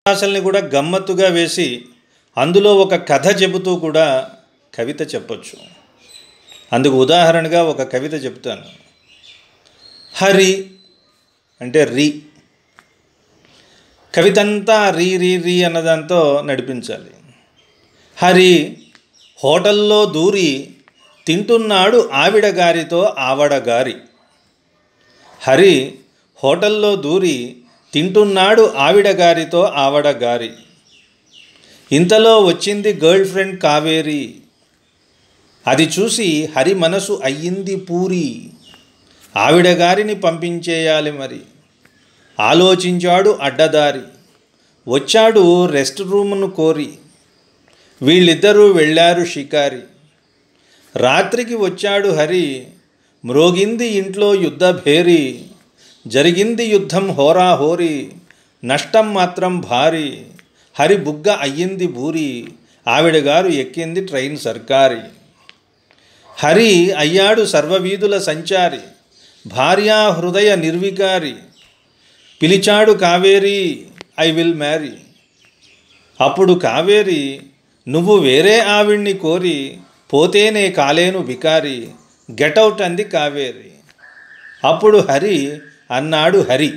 భాషల్ని కూడా గమ్మత్తుగా వేసి అందులో ఒక కథ చెబుతూ కూడా కవిత చెప్పొచ్చు. అందుకు ఉదాహరణగా ఒక కవిత చెప్తాను. హరి అంటే రీ, కవితంతా రీ రీ రీ అన్నదాంతో నడిపించాలి. హరి హోటల్లో దూరి తింటున్నాడు ఆవిడ గారితో ఆవడగారి. హరి హోటల్లో దూరి తింటున్నాడు ఆవిడ గారితో ఆవడగారి. ఇంతలో వచ్చింది గర్ల్ ఫ్రెండ్ కావేరి. అది చూసి హరి మనసు అయ్యింది పూరి. ఆవిడ గారిని పంపించేయాలి మరి. ఆలోచించాడు అడ్డదారి. వచ్చాడు రెస్ట్ రూమ్ను కోరి. వీళ్ళిద్దరూ వెళ్ళారు షికారి. రాత్రికి వచ్చాడు హరి. మ్రోగింది ఇంట్లో యుద్ధ భేరి. జరిగింది యుద్ధం హోరాహోరీ. నష్టం మాత్రం భారీ. హరి బుగ్గ అయ్యింది బూరి. ఆవిడ గారు ఎక్కింది ట్రైన్ సర్కారి. హరి అయ్యాడు సర్వవీధుల సంచారి. భార్యా హృదయ నిర్వికారి. పిలిచాడు కావేరి, ఐ విల్ మ్యారీ. అప్పుడు కావేరి, నువ్వు వేరే ఆవిడ్ని కోరి పోతేనే కాలేను బికారి. గెటౌట్ అంది కావేరి. అప్పుడు హరి అన్నాడు హరి.